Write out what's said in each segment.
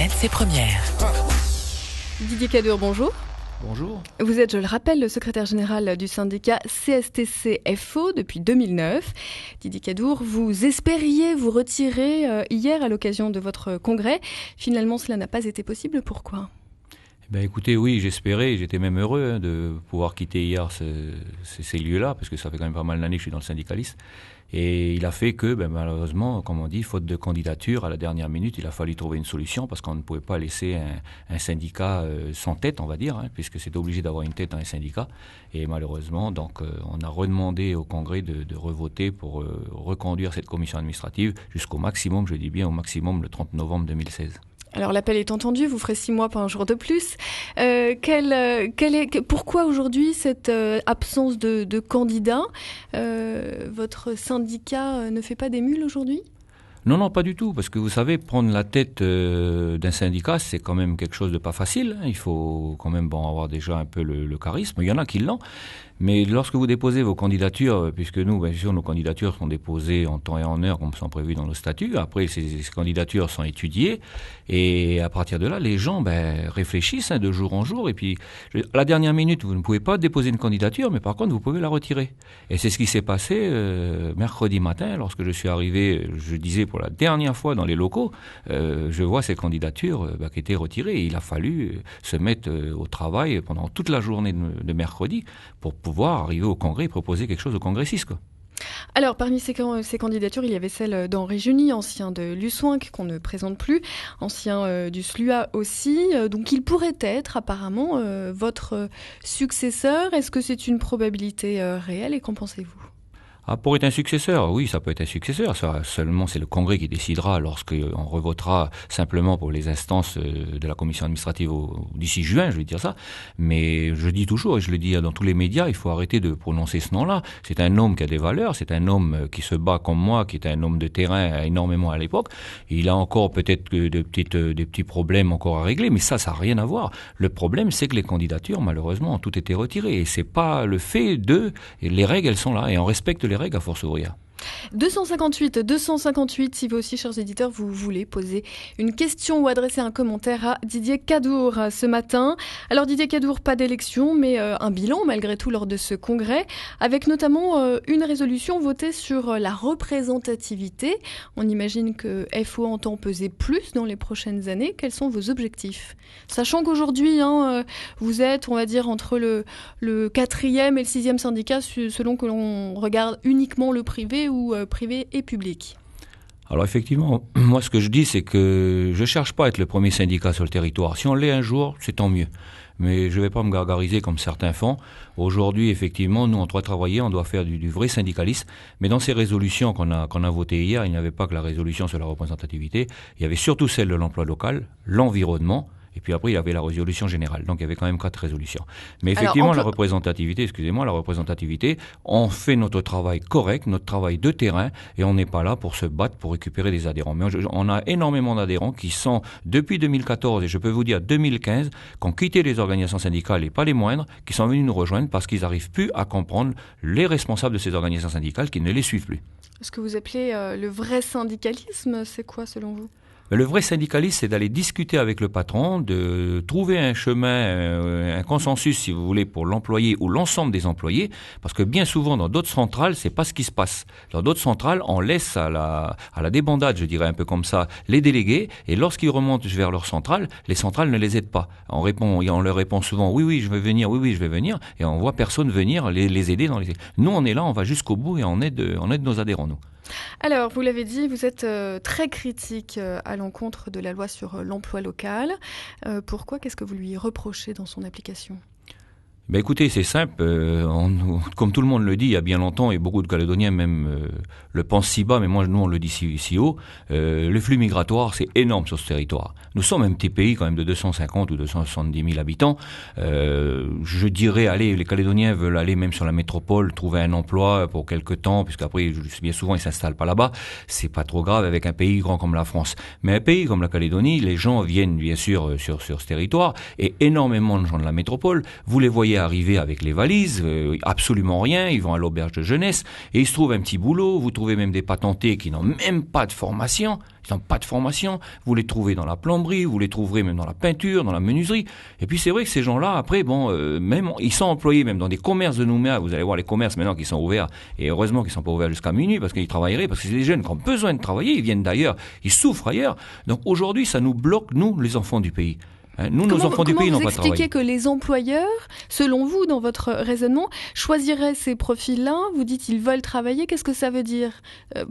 RMC Première. Didier Cadour, bonjour. Bonjour. Vous êtes, je le rappelle, le secrétaire général du syndicat CSTC-FO depuis 2009. Didier Cadour, vous espériez vous retirer hier à l'occasion de votre congrès. Finalement, cela n'a pas été possible. Pourquoi ? Écoutez, oui, j'espérais, j'étais même heureux de pouvoir quitter hier ces lieux-là, parce que ça fait quand même pas mal d'années que je suis dans le syndicalisme. Et il a fait que, malheureusement, comme on dit, faute de candidature, à la dernière minute, il a fallu trouver une solution, parce qu'on ne pouvait pas laisser un syndicat sans tête, on va dire, puisque c'était obligé d'avoir une tête dans un syndicat. Et malheureusement, donc, on a redemandé au Congrès de revoter pour reconduire cette commission administrative jusqu'au maximum, je dis bien au maximum, le 30 novembre 2016. Alors l'appel est entendu, vous ferez 6 mois, pas un jour de plus. Pourquoi aujourd'hui cette absence de candidats ? Votre syndicat ne fait pas des mules aujourd'hui ? Non, pas du tout, parce que vous savez, prendre la tête d'un syndicat, c'est quand même quelque chose de pas facile. Il faut quand même avoir déjà un peu le charisme. Il y en a qui l'ont. Mais lorsque vous déposez vos candidatures, puisque nous, bien sûr, nos candidatures sont déposées en temps et en heure, comme sont prévues dans nos statuts. Après, ces candidatures sont étudiées. Et à partir de là, les gens réfléchissent de jour en jour. Et puis, à la dernière minute, vous ne pouvez pas déposer une candidature, mais par contre, vous pouvez la retirer. Et c'est ce qui s'est passé mercredi matin, lorsque je suis arrivé, je disais pour la dernière fois dans les locaux, je vois ces candidatures qui étaient retirées. Et il a fallu se mettre au travail pendant toute la journée de mercredi pour pouvoir arriver au Congrès et proposer quelque chose aux congressistes, quoi. Alors, parmi ces candidatures, il y avait celle d'Henri Jeuny, ancien de l'USWINC, qu'on ne présente plus, ancien du SLUA aussi. Donc, il pourrait être apparemment votre successeur. Est-ce que c'est une probabilité réelle et qu'en pensez-vous ? Pour être un successeur, oui, ça peut être un successeur. Ça, seulement, c'est le Congrès qui décidera lorsqu'on revotera simplement pour les instances de la commission administrative d'ici juin, je vais dire ça. Mais je dis toujours, et je le dis dans tous les médias, il faut arrêter de prononcer ce nom-là. C'est un homme qui a des valeurs, c'est un homme qui se bat comme moi, qui est un homme de terrain énormément à l'époque. Il a encore peut-être des petits problèmes encore à régler, mais ça n'a rien à voir. Le problème, c'est que les candidatures, malheureusement, ont toutes été retirées. Et c'est pas le fait les règles, elles sont là, et on respecte les règles à force ouvrière. 258, si vous aussi, chers éditeurs, vous voulez poser une question ou adresser un commentaire à Didier Cadour ce matin. Alors Didier Cadour, pas d'élection, mais un bilan malgré tout lors de ce congrès, avec notamment une résolution votée sur la représentativité. On imagine que FO entend peser plus dans les prochaines années. Quels sont vos objectifs ? Sachant qu'aujourd'hui, vous êtes, on va dire, entre le 4e et le 6e syndicat, selon que l'on regarde uniquement le privé ou privé et public. Alors effectivement, moi ce que je dis, c'est que je cherche pas à être le premier syndicat sur le territoire. Si on l'est un jour, c'est tant mieux. Mais je vais pas me gargariser comme certains font. Aujourd'hui, effectivement, nous, on doit travailler, on doit faire du vrai syndicalisme. Mais dans ces résolutions qu'on a votées hier, il n'y avait pas que la résolution sur la représentativité. Il y avait surtout celle de l'emploi local, l'environnement. Et puis après, il y avait la résolution générale. Donc, il y avait quand même 4 résolutions. Mais effectivement, la représentativité, on fait notre travail correct, notre travail de terrain, et on n'est pas là pour se battre, pour récupérer des adhérents. Mais on a énormément d'adhérents qui sont, depuis 2014, et je peux vous dire 2015, qui ont quitté les organisations syndicales, et pas les moindres, qui sont venus nous rejoindre parce qu'ils n'arrivent plus à comprendre les responsables de ces organisations syndicales qui ne les suivent plus. Ce que vous appelez le vrai syndicalisme, c'est quoi selon vous ? Le vrai syndicalisme, c'est d'aller discuter avec le patron, de trouver un chemin, un consensus, si vous voulez, pour l'employé ou l'ensemble des employés, parce que bien souvent, dans d'autres centrales, c'est pas ce qui se passe. Dans d'autres centrales, on laisse à la débandade, je dirais un peu comme ça, les délégués, et lorsqu'ils remontent vers leur centrale, les centrales ne les aident pas. On leur répond souvent, oui, je vais venir, oui, je vais venir, et on voit personne venir les aider dans les... Nous, on est là, on va jusqu'au bout, et on aide nos adhérents, nous. Alors, vous l'avez dit, vous êtes très critique à l'encontre de la loi sur l'emploi local. Pourquoi ? Qu'est-ce que vous lui reprochez dans son application ? Écoutez, c'est simple, comme tout le monde le dit il y a bien longtemps, et beaucoup de Calédoniens même le pensent si bas, mais nous on le dit si haut, le flux migratoire c'est énorme sur ce territoire. Nous sommes un petit pays quand même de 250 ou 270 000 habitants. Je dirais, allez, les Calédoniens veulent aller même sur la métropole, trouver un emploi pour quelque temps, puisqu'après, bien souvent, ils s'installent pas là-bas. C'est pas trop grave avec un pays grand comme la France. Mais un pays comme la Calédonie, les gens viennent bien sûr sur ce territoire, et énormément de gens de la métropole, vous les voyez arriver avec les valises, absolument rien, ils vont à l'auberge de jeunesse et ils se trouvent un petit boulot. Vous trouvez même des patentés qui n'ont même pas de formation. Ils n'ont pas de formation. Vous les trouvez dans la plomberie, vous les trouverez même dans la peinture, dans la menuiserie. Et puis c'est vrai que ces gens-là, après, même ils sont employés même dans des commerces de Nouméa. Vous allez voir les commerces maintenant qui sont ouverts. Et heureusement qu'ils ne sont pas ouverts jusqu'à minuit parce qu'ils travailleraient, parce que c'est des jeunes qui ont besoin de travailler, ils viennent d'ailleurs, ils souffrent ailleurs. Donc aujourd'hui, ça nous bloque, nous, les enfants du pays. Nous, nos enfants du pays n'ont pas travaillé. Comment vous expliquez que les employeurs, selon vous, dans votre raisonnement, choisiraient ces profils-là? Vous dites ils veulent travailler, qu'est-ce que ça veut dire?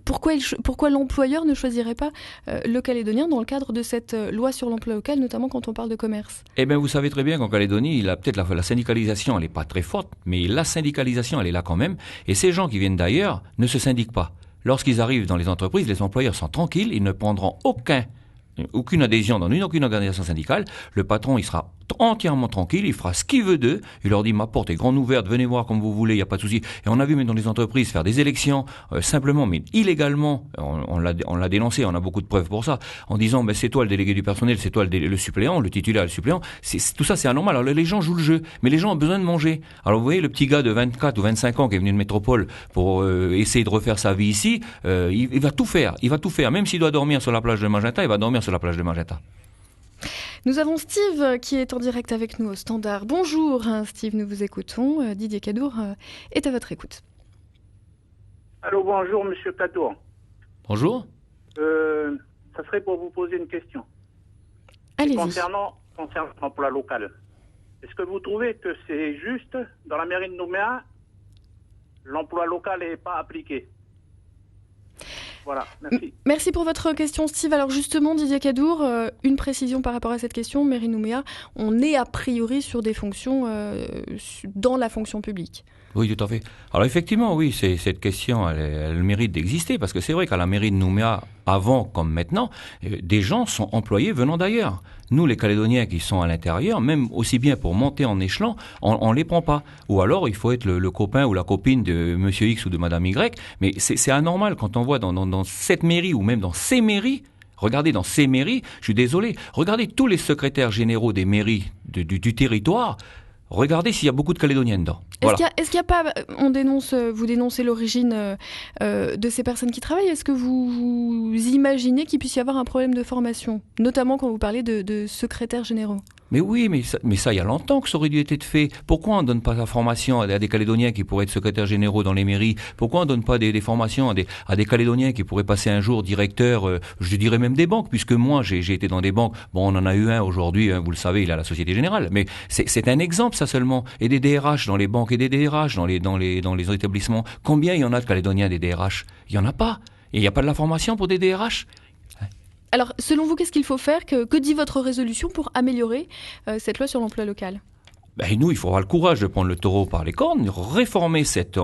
Pourquoi l'employeur ne choisirait pas le Calédonien dans le cadre de cette loi sur l'emploi local, notamment quand on parle de commerce? Eh bien, vous savez très bien qu'en Calédonie, il a peut-être la syndicalisation, elle n'est pas très forte, mais la syndicalisation, elle est là quand même. Et ces gens qui viennent d'ailleurs ne se syndiquent pas. Lorsqu'ils arrivent dans les entreprises, les employeurs sont tranquilles, ils ne prendront aucune adhésion dans aucune organisation syndicale. Le patron, il sera entièrement tranquille, il fera ce qu'il veut d'eux, il leur dit ma porte est grande ouverte, venez voir comme vous voulez, il n'y a pas de souci. Et on a vu même dans les entreprises faire des élections simplement, mais illégalement, on l'a dénoncé, on a beaucoup de preuves pour ça, en disant c'est toi le délégué du personnel, c'est toi le suppléant, le titulaire, le suppléant, tout ça c'est anormal. Alors les gens jouent le jeu, mais les gens ont besoin de manger. Alors vous voyez le petit gars de 24 ou 25 ans qui est venu de métropole pour essayer de refaire sa vie ici, il va tout faire, même s'il doit dormir sur la plage de Magenta, il va dormir sur la plage de Magenta. Nous avons Steve qui est en direct avec nous au standard. Bonjour Steve, nous vous écoutons. Didier Cadour est à votre écoute. Allô, bonjour Monsieur Cadour. Bonjour. Ça serait pour vous poser une question. Allez-y. Concernant l'emploi local. Est-ce que vous trouvez que c'est juste, dans la mairie de Nouméa, l'emploi local n'est pas appliqué? Voilà, merci. Merci pour votre question, Steve. Alors justement, Didier Cadour, une précision par rapport à cette question. Mairie Nouméa, on est a priori sur des fonctions dans la fonction publique. Oui, tout à fait. Alors effectivement, oui, cette question, elle mérite d'exister, parce que c'est vrai qu'à la mairie de Nouméa, avant comme maintenant, des gens sont employés venant d'ailleurs. Nous, les Calédoniens qui sont à l'intérieur, même aussi bien pour monter en échelon, on les prend pas. Ou alors, il faut être le copain ou la copine de Monsieur X ou de Madame Y. Mais c'est anormal quand on voit dans cette mairie ou même dans ces mairies. Regardez dans ces mairies, je suis désolé, regardez tous les secrétaires généraux des mairies du territoire. Regardez s'il y a beaucoup de Calédoniens dedans. Voilà. Est-ce qu'il y a pas, vous dénoncez l'origine de ces personnes qui travaillent. Est-ce que vous imaginez qu'il puisse y avoir un problème de formation, notamment quand vous parlez de secrétaires généraux? Mais oui, mais ça, il y a longtemps que ça aurait dû être fait. Pourquoi on ne donne pas la formation à des Calédoniens qui pourraient être secrétaires généraux dans les mairies? Pourquoi on ne donne pas des formations à des Calédoniens qui pourraient passer un jour directeur, je dirais même des banques, puisque moi, j'ai été dans des banques. Bon, on en a eu un aujourd'hui, vous le savez, il a la Société Générale. Mais c'est un exemple, ça seulement. Et des DRH dans les banques et des DRH dans les établissements. Combien il y en a de Calédoniens des DRH? Il y en a pas. Et il n'y a pas de la formation pour des DRH? Alors, selon vous, qu'est-ce qu'il faut faire? Que dit votre résolution pour améliorer cette loi sur l'emploi local? Nous, il faut avoir le courage de prendre le taureau par les cornes, réformer cette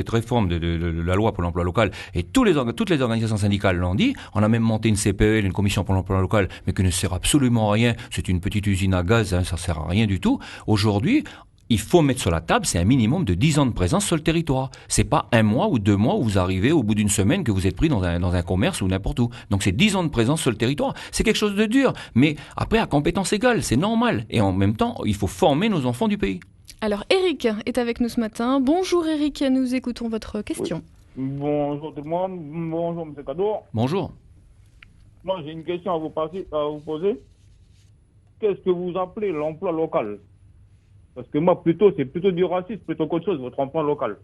réforme de la loi pour l'emploi local. Et toutes les organisations syndicales l'ont dit. On a même monté une CPL, une commission pour l'emploi local, mais qui ne sert absolument à rien. C'est une petite usine à gaz, ça sert à rien du tout. Aujourd'hui, il faut mettre sur la table, c'est un minimum de 10 ans de présence sur le territoire. C'est pas 1 mois ou 2 mois où vous arrivez au bout d'une semaine que vous êtes pris dans un commerce ou n'importe où. Donc c'est 10 ans de présence sur le territoire. C'est quelque chose de dur, mais après à compétence égale, c'est normal. Et en même temps, il faut former nos enfants du pays. Alors Eric est avec nous ce matin. Bonjour Eric, nous écoutons votre question. Oui. Bonjour tout le monde, bonjour M. Cadour. Bonjour. Moi j'ai une question à vous poser. Qu'est-ce que vous appelez l'emploi local? Parce que moi, c'est plutôt du racisme, plutôt qu'autre chose, votre emploi local.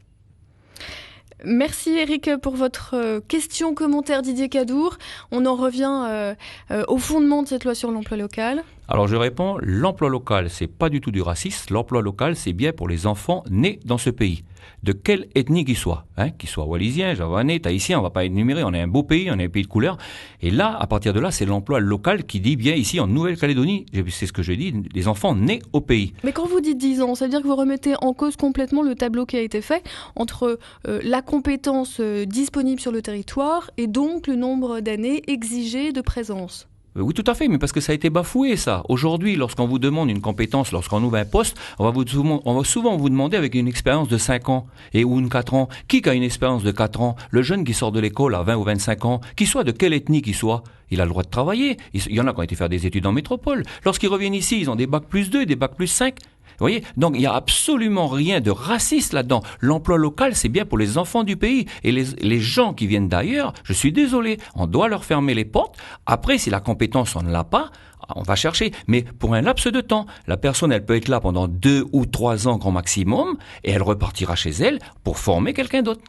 Merci Eric pour votre question, commentaire Didier Cadour. On en revient au fondement de cette loi sur l'emploi local. Alors je réponds, l'emploi local, c'est pas du tout du racisme. L'emploi local, c'est bien pour les enfants nés dans ce pays. De quelle ethnie qu'ils soient, qu'ils soient wallisiens, javanais, tahitiens, on va pas énumérer, on est un beau pays, on est un pays de couleur. Et là, à partir de là, c'est l'emploi local qui dit bien ici en Nouvelle-Calédonie, c'est ce que je dis, les enfants nés au pays. Mais quand vous dites 10 ans, ça veut dire que vous remettez en cause complètement le tableau qui a été fait entre la compétence disponible sur le territoire et donc le nombre d'années exigées de présence. Oui, tout à fait, mais parce que ça a été bafoué, ça. Aujourd'hui, lorsqu'on vous demande une compétence, lorsqu'on ouvre un poste, on va souvent vous demander avec une expérience de 5 ans ou une 4 ans. Qui a une expérience de 4 ans? Le jeune qui sort de l'école à 20 ou 25 ans, qu'il soit de quelle ethnie qu'il soit, il a le droit de travailler. Il y en a qui ont été faire des études en métropole. Lorsqu'ils reviennent ici, ils ont des bacs+2, des bacs+5. Vous voyez, donc il n'y a absolument rien de raciste là-dedans. L'emploi local, c'est bien pour les enfants du pays. Et les gens qui viennent d'ailleurs, je suis désolé, on doit leur fermer les portes. Après, si la compétence, on ne l'a pas, on va chercher. Mais pour un laps de temps, la personne, elle peut être là pendant 2 ou 3 ans grand maximum, et elle repartira chez elle pour former quelqu'un d'autre.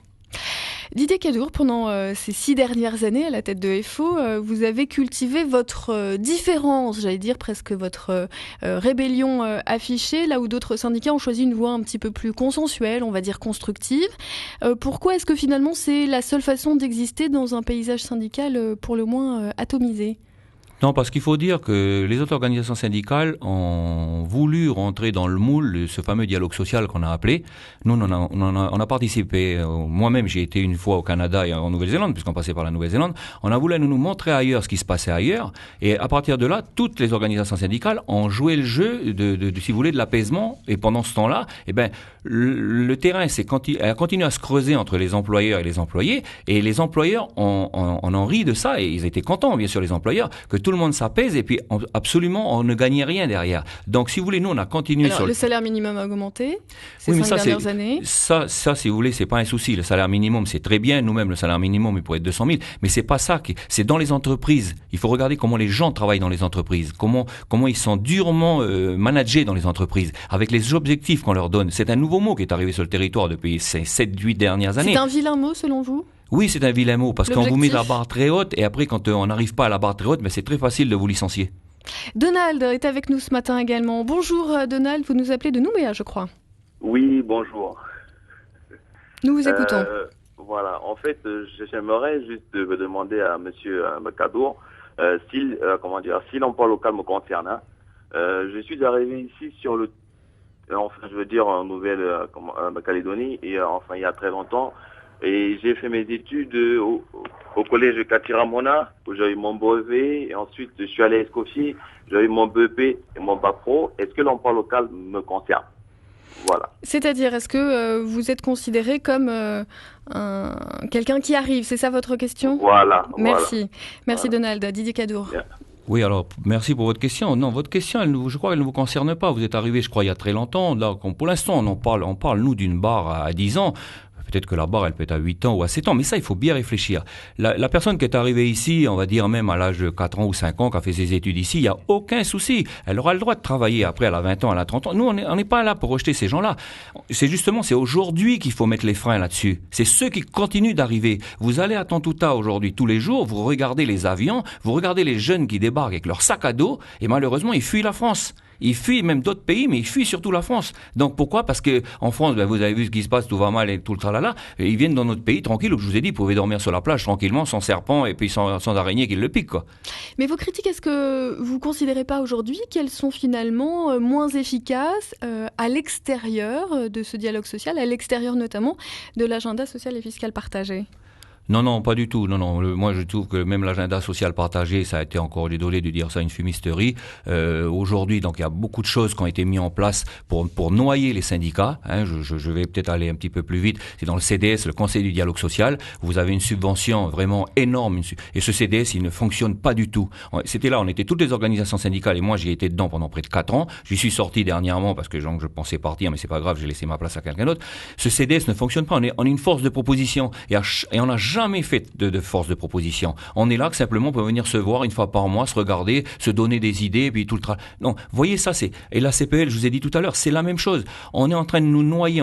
Didier Cadour, pendant ces 6 dernières années à la tête de FO, vous avez cultivé votre différence, j'allais dire presque votre rébellion affichée, là où d'autres syndicats ont choisi une voie un petit peu plus consensuelle, on va dire constructive. Pourquoi est-ce que finalement c'est la seule façon d'exister dans un paysage syndical pour le moins atomisé ? Non, parce qu'il faut dire que les autres organisations syndicales ont voulu rentrer dans le moule, ce fameux dialogue social qu'on a appelé. Nous, on a participé. Moi-même, j'ai été une fois au Canada et en Nouvelle-Zélande, puisqu'on passait par la Nouvelle-Zélande. On a voulu nous montrer ailleurs ce qui se passait ailleurs. Et à partir de là, toutes les organisations syndicales ont joué le jeu si vous voulez, de l'apaisement. Et pendant ce temps-là, le terrain a continué à se creuser entre les employeurs et les employés. Et les employeurs en rit de ça. Et ils étaient contents, bien sûr, les employeurs, que tout le monde s'apaise et puis absolument on ne gagnait rien derrière. Donc si vous voulez, nous on a continué. Alors, le salaire minimum a augmenté ces oui, 5 dernières années. Ça si vous voulez, c'est pas un souci. Le salaire minimum c'est très bien. Nous-mêmes le salaire minimum il pourrait être 200 000, mais c'est pas ça. C'est dans les entreprises. Il faut regarder comment les gens travaillent dans les entreprises, comment ils sont durement managés dans les entreprises, avec les objectifs qu'on leur donne. C'est un nouveau mot qui est arrivé sur le territoire depuis ces 7-8 dernières années. C'est un vilain mot selon vous ? Oui, c'est un vilain mot, parce qu'on vous met la barre très haute, et après, quand on n'arrive pas à la barre très haute, c'est très facile de vous licencier. Donald est avec nous ce matin également. Bonjour Donald, vous nous appelez de Nouméa, je crois. Oui, bonjour. Nous vous écoutons. Voilà, en fait, j'aimerais juste demander à Monsieur Cadour si l'emploi local me concerne. Je suis arrivé ici en Nouvelle-Calédonie, et il y a très longtemps. Et j'ai fait mes études au collège Katiramona, où j'ai eu mon brevet, et ensuite je suis allé à Escoffier, j'ai eu mon BEP et mon bac pro. Est-ce que l'emploi local me concerne ? Voilà. C'est-à-dire, est-ce que vous êtes considéré comme quelqu'un qui arrive ? C'est ça votre question ? Voilà. Merci. Merci voilà. Donald. Didier Cadour. Bien. Oui, alors, merci pour votre question. Non, votre question, je crois qu'elle ne vous concerne pas. Vous êtes arrivé, je crois, il y a très longtemps. Là, pour l'instant, on parle, nous, d'une barre à 10 ans. Peut-être que la barre, elle peut être à 8 ans ou à 7 ans, mais ça, il faut bien réfléchir. La personne qui est arrivée ici, on va dire même à l'âge de 4 ans ou 5 ans, qui a fait ses études ici, il n'y a aucun souci. Elle aura le droit de travailler après, elle a 20 ans, elle a 30 ans. Nous, on n'est pas là pour rejeter ces gens-là. C'est aujourd'hui qu'il faut mettre les freins là-dessus. C'est ceux qui continuent d'arriver. Vous allez à Tontouta aujourd'hui, tous les jours, vous regardez les avions, vous regardez les jeunes qui débarquent avec leur sac à dos, et malheureusement, ils fuient la France. Ils fuient même d'autres pays, mais ils fuient surtout la France. Donc pourquoi ? Parce que en France, vous avez vu ce qui se passe, tout va mal et tout le tralala. Et ils viennent dans notre pays tranquille, où je vous ai dit, vous pouvez dormir sur la plage tranquillement, sans serpent et puis sans araignée qui le pique, quoi. Mais vos critiques, est-ce que vous considérez pas aujourd'hui qu'elles sont finalement moins efficaces à l'extérieur de ce dialogue social, à l'extérieur notamment de l'agenda social et fiscal partagé ? Non, pas du tout. Non. Moi, je trouve que même l'agenda social partagé, ça a été encore, désolé de dire ça, une fumisterie. Aujourd'hui, donc, il y a beaucoup de choses qui ont été mises en place pour noyer les syndicats. Je vais peut-être aller un petit peu plus vite. C'est dans le CDS, le Conseil du dialogue social. Vous avez une subvention vraiment énorme. Et ce CDS, il ne fonctionne pas du tout. C'était là, on était toutes les organisations syndicales et moi, j'y étais dedans pendant près de 4 ans. J'y suis sorti dernièrement parce que je pensais partir, mais c'est pas grave, j'ai laissé ma place à quelqu'un d'autre. Ce CDS ne fonctionne pas. On est une force de proposition et on n'a jamais fait de force de proposition. On est là que simplement pour venir se voir une fois par mois, se regarder, se donner des idées, et puis tout le travail. Non, voyez ça, et la CPL, je vous ai dit tout à l'heure, c'est la même chose. On est en train de nous noyer,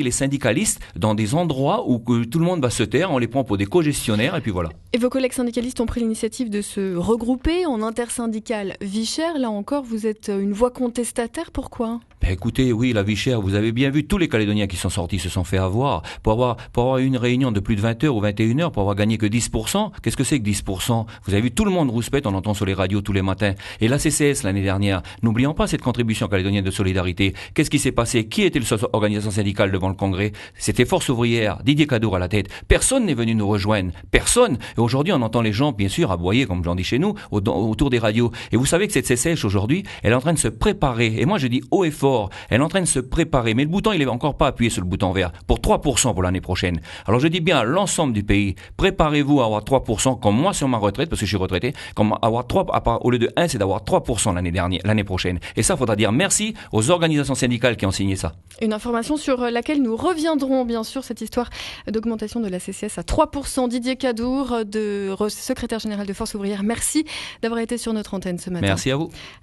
les syndicalistes dans des endroits où tout le monde va se taire, on les prend pour des co-gestionnaires, et puis voilà. Et vos collègues syndicalistes ont pris l'initiative de se regrouper en intersyndicale vie chère. Là encore, vous êtes une voix contestataire. Pourquoi ? Écoutez, oui, la vie chère, vous avez bien vu, tous les Calédoniens qui sont sortis se sont fait avoir. Pour avoir une réunion de plus de 20 heures ou 21 heures, pour avoir gagné que 10%, qu'est-ce que c'est que 10%? Vous avez vu, tout le monde rouspète, on entend sur les radios tous les matins. Et la CCS, l'année dernière, n'oublions pas cette contribution calédonienne de solidarité. Qu'est-ce qui s'est passé? Qui était l'organisation syndicale devant le Congrès? C'était Force ouvrière, Didier Cadour à la tête. Personne n'est venu nous rejoindre. Personne. Et aujourd'hui, on entend les gens, bien sûr, aboyer, comme j'en dis chez nous, autour des radios. Et vous savez que cette CCS, aujourd'hui, elle est en train de se préparer. Et moi, je dis haut et fort, d'accord, elle est en train de se préparer, mais le bouton, il n'est encore pas appuyé sur le bouton vert, pour 3% pour l'année prochaine. Alors je dis bien à l'ensemble du pays, préparez-vous à avoir 3%, comme moi sur ma retraite, parce que je suis retraité, comme avoir 3, au lieu de 1, c'est d'avoir 3% l'année prochaine. Et ça, il faudra dire merci aux organisations syndicales qui ont signé ça. Une information sur laquelle nous reviendrons, bien sûr, cette histoire d'augmentation de la CCS à 3%. Didier Cadour, secrétaire général de Force ouvrière, merci d'avoir été sur notre antenne ce matin. Merci à vous.